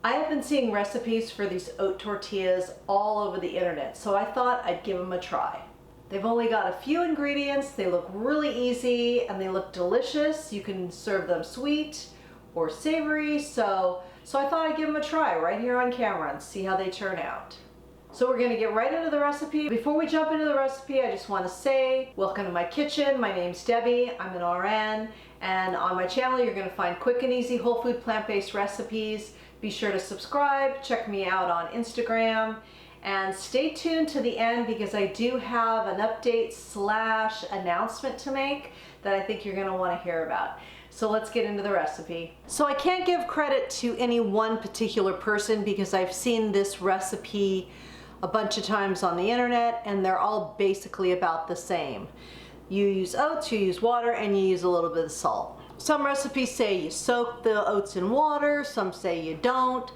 I have been seeing recipes for these oat tortillas all over the internet, so I thought I'd give them a try. They've only got a few ingredients, they look really easy, and they look delicious. You can serve them sweet or savory, so I thought I'd give them a try right here on camera and see how they turn out. So we're gonna get right into the recipe. Before we jump into the recipe, I just wanna say, welcome to my kitchen. My name's Debbie, I'm an RN, and on my channel you're gonna find quick and easy whole food plant-based recipes. Be sure to subscribe, check me out on Instagram, and stay tuned to the end because I do have an update / announcement to make that I think you're gonna wanna hear about. So let's get into the recipe. So I can't give credit to any one particular person because I've seen this recipe a bunch of times on the internet and they're all basically about the same. You use oats, you use water, and you use a little bit of salt. Some recipes say you soak the oats in water, some say you don't.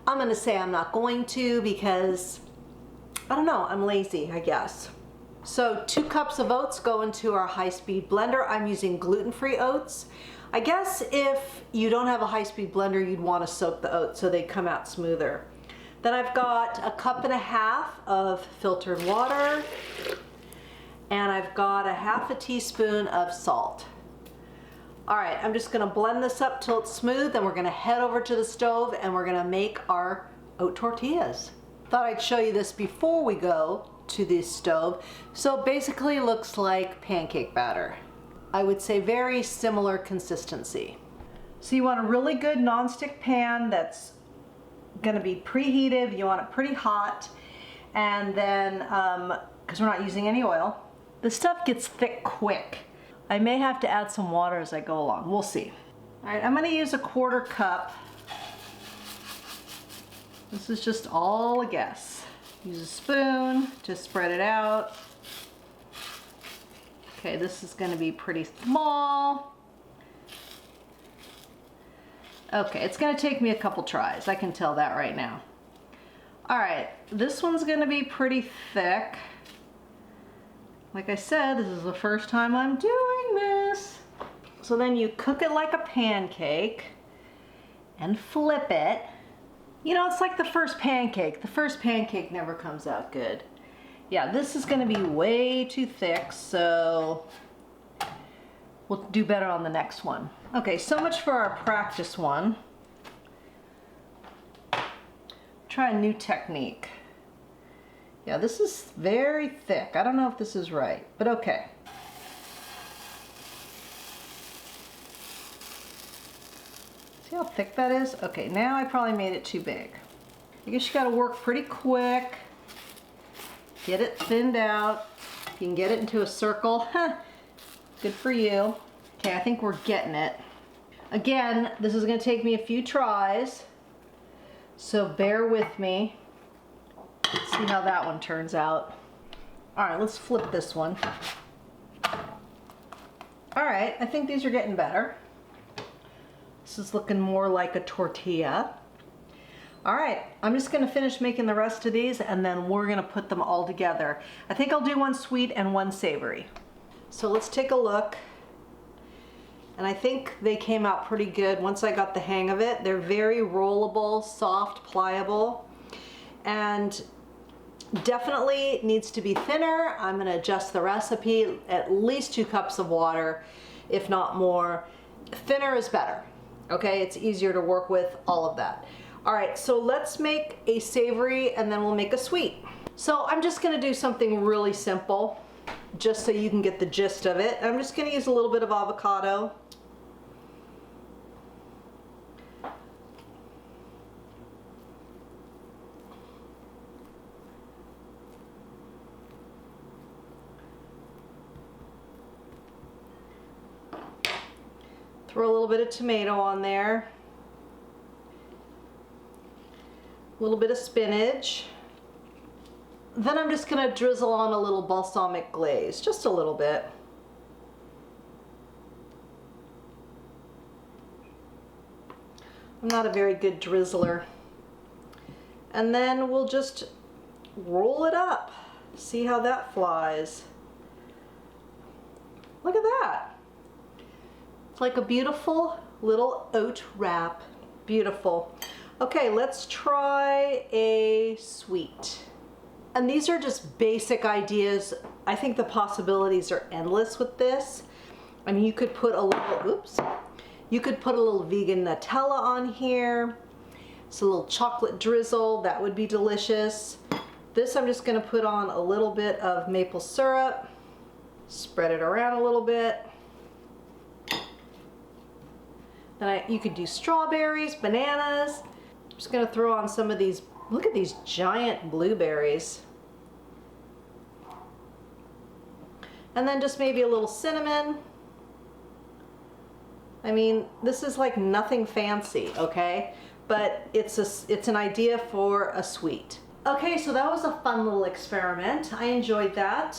I'm gonna say I'm not going to because, I don't know, I'm lazy, I guess. So 2 cups of oats go into our high-speed blender. I'm using gluten-free oats. I guess if you don't have a high-speed blender, you'd wanna soak the oats so they come out smoother. Then I've got 1.5 cups of filtered water, and I've got 1/2 teaspoon of salt. All right, I'm just gonna blend this up till it's smooth, and we're gonna head over to the stove and we're gonna make our oat tortillas. Thought I'd show you this before we go to the stove. So basically it looks like pancake batter. I would say very similar consistency. So you want a really good nonstick pan that's gonna be preheated. You want it pretty hot, and then, because we're not using any oil, the stuff gets thick quick. I may have to add some water as I go along. We'll see. All right, I'm gonna use 1/4 cup. This is just all a guess. Use a spoon to spread it out. Okay, this is gonna be pretty small. Okay, it's gonna take me a couple tries. I can tell that right now. All right, this one's gonna be pretty thick. Like I said, this is the first time I'm doing this. So then you cook it like a pancake and flip it. You know, it's like the first pancake. The first pancake never comes out good. Yeah, this is gonna be way too thick, so we'll do better on the next one. Okay, so much for our practice one. Try a new technique. Yeah, this is very thick. I don't know if this is right, but okay. See how thick that is? Okay, now I probably made it too big. I guess you gotta work pretty quick. Get it thinned out. If you can get it into a circle, good for you. Okay, I think we're getting it. Again, this is gonna take me a few tries, so bear with me. Let's see how that one turns out. All right, let's flip this one. All right, I think these are getting better. This is looking more like a tortilla. All right, I'm just gonna finish making the rest of these and then we're gonna put them all together. I think I'll do one sweet and one savory. So let's take a look. And I think they came out pretty good once I got the hang of it. They're very rollable, soft, pliable, and definitely needs to be thinner. I'm gonna adjust the recipe, at least 2 cups of water, if not more. Thinner is better, okay? It's easier to work with, all of that. All right, so let's make a savory and then we'll make a sweet. So I'm just gonna do something really simple, just so you can get the gist of it. I'm just gonna use a little bit of avocado. Throw a little bit of tomato on there. A little bit of spinach. Then I'm just gonna drizzle on a little balsamic glaze, just a little bit. I'm not a very good drizzler. And then we'll just roll it up. See how that flies. Look at that. It's like a beautiful little oat wrap. Beautiful. Okay, let's try a sweet. And these are just basic ideas. I think the possibilities are endless with this. I mean, you could put a little, oops, you could put a little vegan Nutella on here. It's a little chocolate drizzle, that would be delicious. This I'm just gonna put on a little bit of maple syrup, spread it around a little bit. Then you could do strawberries, bananas. I'm just gonna throw on some of these, look at these giant blueberries. And then just maybe a little cinnamon. I mean, this is like nothing fancy, okay? But it's an idea for a sweet. Okay, so that was a fun little experiment. I enjoyed that.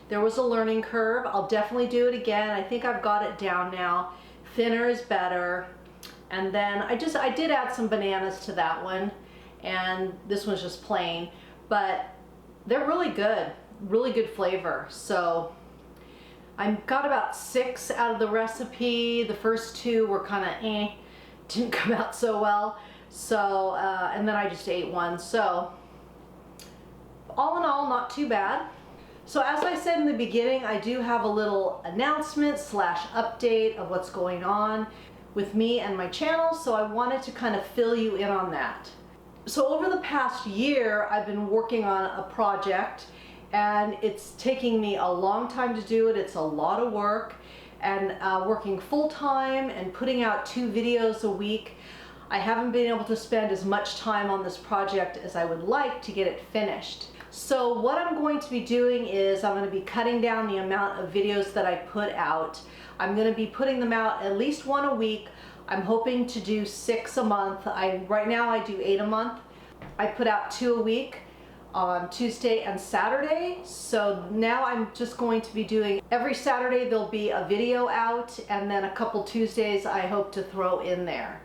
There was a learning curve. I'll definitely do it again. I think I've got it down now. Thinner is better. And then I did add some bananas to that one, and this one's just plain, but they're really good flavor. So I got about 6 out of the recipe. The first 2 were kind of didn't come out so well. So, and then I just ate one. So all in all, not too bad. So as I said in the beginning, I do have a little announcement / update of what's going on with me and my channel, so I wanted to kind of fill you in on that. So over the past year, I've been working on a project, and it's taking me a long time to do it. It's a lot of work, and working full-time and putting out 2 videos a week. I haven't been able to spend as much time on this project as I would like to get it finished. So what I'm going to be doing is I'm going to be cutting down the amount of videos that I put out. I'm going to be putting them out at least 1 a week. I'm hoping to do 6 a month. Right now I do 8 a month. I put out 2 a week on Tuesday and Saturday. So now I'm just going to be doing every Saturday there'll be a video out, and then a couple Tuesdays I hope to throw in there.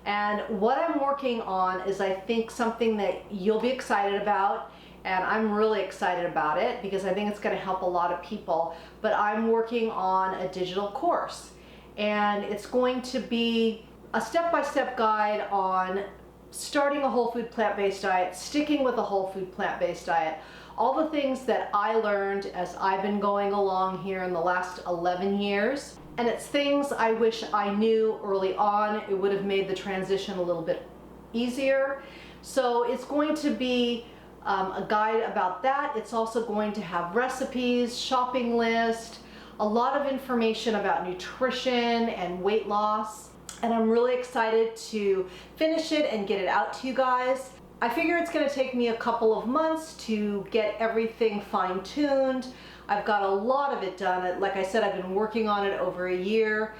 And what I'm working on is, I think, something that you'll be excited about. And I'm really excited about it because I think it's going to help a lot of people. But I'm working on a digital course, and it's going to be a step-by-step guide on starting a whole food plant-based diet, sticking with a whole food plant-based diet, all the things that I learned as I've been going along here in the last 11 years. And it's things I wish I knew early on. It would have made the transition a little bit easier. So it's going to be a guide about that. It's also going to have recipes, shopping list, a lot of information about nutrition and weight loss. And I'm really excited to finish it and get it out to you guys. I figure it's going to take me a couple of months to get everything fine-tuned. I've got a lot of it done. Like I said, I've been working on it over a year,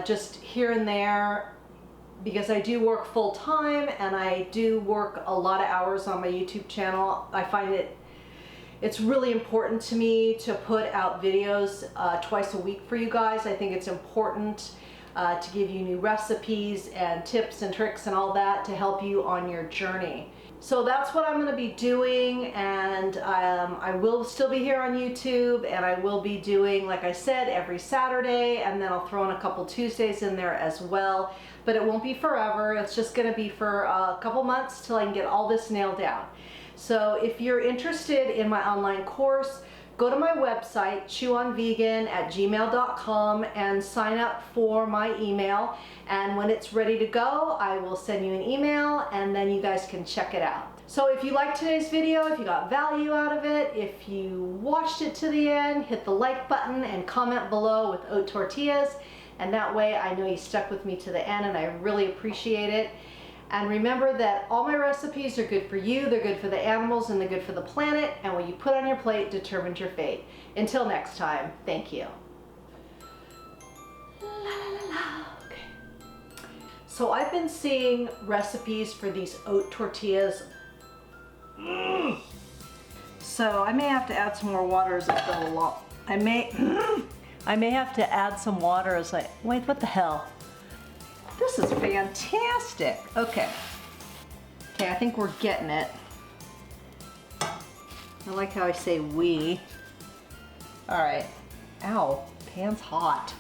just here and there, because I do work full time and I do work a lot of hours on my YouTube channel. I find it's really important to me to put out videos twice a week for you guys. I think it's important to give you new recipes and tips and tricks and all that to help you on your journey. So that's what I'm going to be doing, and I will still be here on YouTube, and I will be doing, like I said, every Saturday, and then I'll throw in a couple Tuesdays in there as well. But it won't be forever. It's just going to be for a couple months till I can get all this nailed down. So if you're interested in my online course, go to my website, chewonvegan@gmail.com, and sign up for my email. And when it's ready to go, I will send you an email, and then you guys can check it out. So if you liked today's video, if you got value out of it, if you watched it to the end, hit the like button and comment below with Oat Tortillas. And that way I know you stuck with me to the end, and I really appreciate it. And remember that all my recipes are good for you, they're good for the animals, and they're good for the planet. And what you put on your plate determines your fate. Until next time, thank you. La, la, la, la. Okay. So I've been seeing recipes for these oat tortillas. So I may have to add some more water as I go along. I may have to add some water as I, wait, what the hell? This is fantastic. Okay, I think we're getting it. I like how I say we. All right, ow, pan's hot.